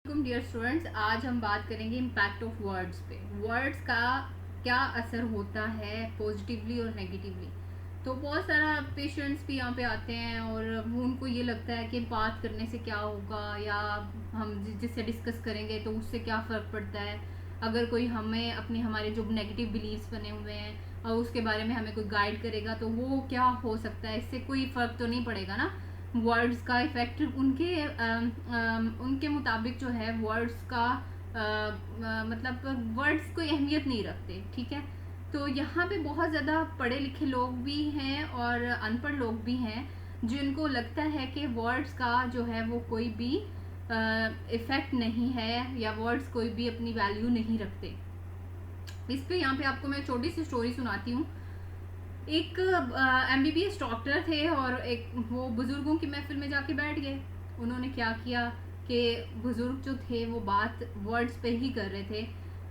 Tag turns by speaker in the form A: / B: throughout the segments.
A: Dear students, आज हम बात करेंगे इम्पैक्ट ऑफ वर्ड्स पे। वर्ड्स का क्या असर होता है पॉजिटिवली और नेगेटिवली। तो बहुत सारा पेशेंट्स भी यहाँ पे आते हैं और उनको ये लगता है कि बात करने से क्या होगा, या हम जिससे डिस्कस करेंगे तो उससे क्या फ़र्क पड़ता है। अगर कोई हमें अपने हमारे जो नेगेटिव बिलीव्स बने हुए हैं और उसके बारे में हमें कोई गाइड करेगा तो वो क्या हो सकता है, इससे कोई फ़र्क तो नहीं पड़ेगा ना। वर्ड्स का इफेक्ट उनके मुताबिक जो है वर्ड्स का मतलब वर्ड्स कोई अहमियत नहीं रखते। ठीक है, तो यहाँ पे बहुत ज़्यादा पढ़े लिखे लोग भी हैं और अनपढ़ लोग भी हैं जिनको लगता है कि वर्ड्स का जो है वो कोई भी इफ़ेक्ट नहीं है, या वर्ड्स कोई भी अपनी वैल्यू नहीं रखते। इस पे यहाँ पे आपको मैं छोटी सी स्टोरी सुनाती हूँ। एक MBBS डॉक्टर थे और एक वो बुज़ुर्गों की महफिल में जाके बैठ गए। उन्होंने क्या किया कि बुज़ुर्ग जो थे वो बात वर्ड्स पे ही कर रहे थे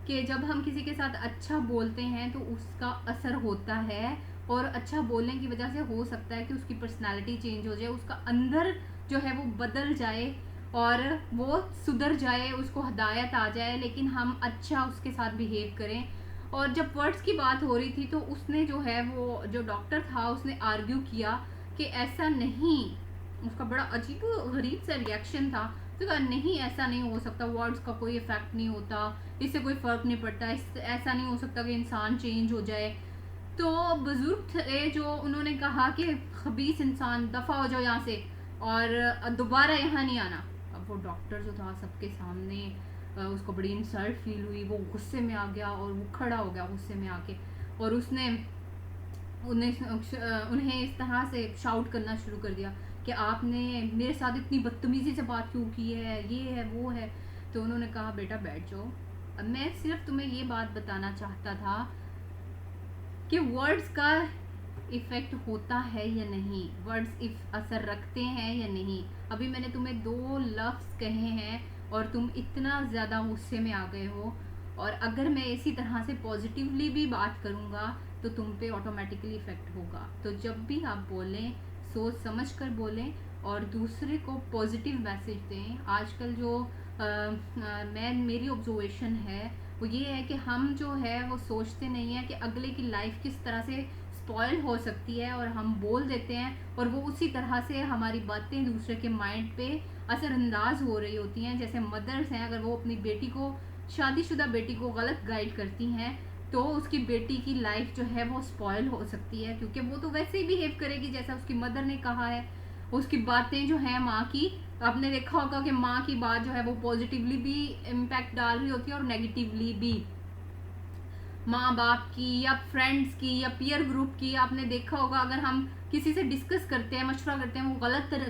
A: कि जब हम किसी के साथ अच्छा बोलते हैं तो उसका असर होता है, और अच्छा बोलने की वजह से हो सकता है कि उसकी पर्सनालिटी चेंज हो जाए, उसका अंदर जो है वो बदल जाए और वो सुधर जाए, उसको हदायत आ जाए, लेकिन हम अच्छा उसके साथ बिहेव करें। और जब वर्ड्स की बात हो रही थी तो उसने जो है वो जो डॉक्टर था उसने आर्ग्यू किया कि ऐसा नहीं। उसका बड़ा अजीब गरीब सा रिएक्शन था। तो कहा नहीं, ऐसा नहीं हो सकता, वर्ड्स का कोई इफेक्ट नहीं होता, इससे कोई फ़र्क नहीं पड़ता, ऐसा नहीं हो सकता कि इंसान चेंज हो जाए। तो बुजुर्ग थे जो उन्होंने कहा कि खबीस इंसान, दफ़ा हो जाओ यहाँ से और दोबारा यहाँ नहीं आना। अब वो डॉक्टर जो था सबके सामने उसको बड़ी इंसल्ट फील हुई, वो गुस्से में आ गया और वो खड़ा हो गया गुस्से में आके, और उसने उन्हें इस तरह से शाउट करना शुरू कर दिया कि आपने मेरे साथ इतनी बदतमीज़ी से बात क्यों की है, ये है वो है। तो उन्होंने कहा बेटा बैठ जाओ, अब मैं सिर्फ तुम्हें ये बात बताना चाहता था कि वर्ड्स का इफ़ेक्ट होता है या नहीं, वर्ड्स इफ असर रखते हैं या नहीं। अभी मैंने तुम्हें 2 लफ्ज़ कहे हैं और तुम इतना ज़्यादा गुस्से में आ गए हो, और अगर मैं इसी तरह से पॉजिटिवली भी बात करूँगा तो तुम पे ऑटोमेटिकली इफ़ेक्ट होगा। तो जब भी आप बोलें सोच समझ कर बोलें और दूसरे को पॉजिटिव मैसेज दें। आजकल जो मेरी ऑब्जर्वेशन है वो ये है कि हम जो है वो सोचते नहीं है कि अगले की लाइफ किस तरह से स्पॉइल हो सकती है, और हम बोल देते हैं और वो उसी तरह से हमारी बातें दूसरे के माइंड पे असरअंदाज हो रही होती हैं। जैसे मदर्स हैं, अगर वो अपनी बेटी को, शादीशुदा बेटी को गलत गाइड करती हैं तो उसकी बेटी की लाइफ जो है वो स्पॉइल हो सकती है, क्योंकि वो तो वैसे ही बिहेव करेगी जैसा उसकी मदर ने कहा है। उसकी बातें जो है माँ की, आपने देखा होगा कि माँ की बात जो है वो पॉजिटिवली भी इम्पैक्ट डाल रही होती है और नेगेटिवली भी। माँ बाप की या फ्रेंड्स की या पीयर ग्रुप की, आपने देखा होगा अगर हम किसी से डिस्कस करते हैं, मशवरा करते हैं, वो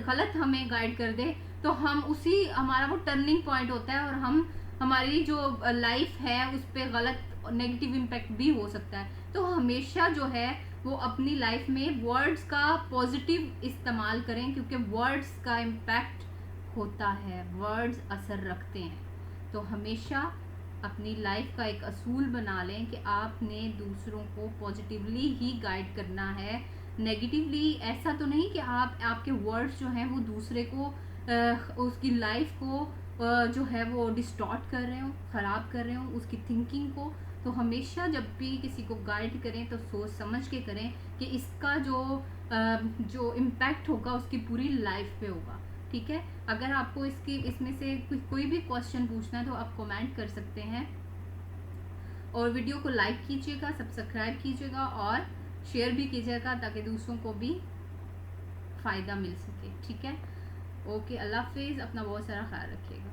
A: गलत हमें गाइड कर दे तो हम उसी, हमारा वो टर्निंग पॉइंट होता है और हम हमारी जो लाइफ है उस पर गलत नेगेटिव इम्पैक्ट भी हो सकता है। तो हमेशा जो है वो अपनी लाइफ में वर्ड्स का पॉजिटिव इस्तेमाल करें, क्योंकि वर्ड्स का इम्पैक्ट होता है, वर्ड्स असर रखते हैं। तो हमेशा अपनी लाइफ का एक असूल बना लें कि आपने दूसरों को पॉजिटिवली ही गाइड करना है, नेगेटिवली ऐसा तो नहीं कि आपके वर्ड्स जो हैं वो दूसरे को उसकी लाइफ को जो है वो डिस्टॉर्ट कर रहे हो, ख़राब कर रहे हो उसकी थिंकिंग को। तो हमेशा जब भी किसी को गाइड करें तो सोच समझ के करें कि इसका जो इम्पैक्ट होगा उसकी पूरी लाइफ पे होगा। ठीक है, अगर आपको इसमें से कोई भी क्वेश्चन पूछना है तो आप कमेंट कर सकते हैं, और वीडियो को लाइक कीजिएगा, सब्सक्राइब कीजिएगा और शेयर भी कीजिएगा ताकि दूसरों को भी फ़ायदा मिल सके। ठीक है, ओके, अल्लाह हाफिज़, अपना बहुत सारा ख्याल रखिएगा।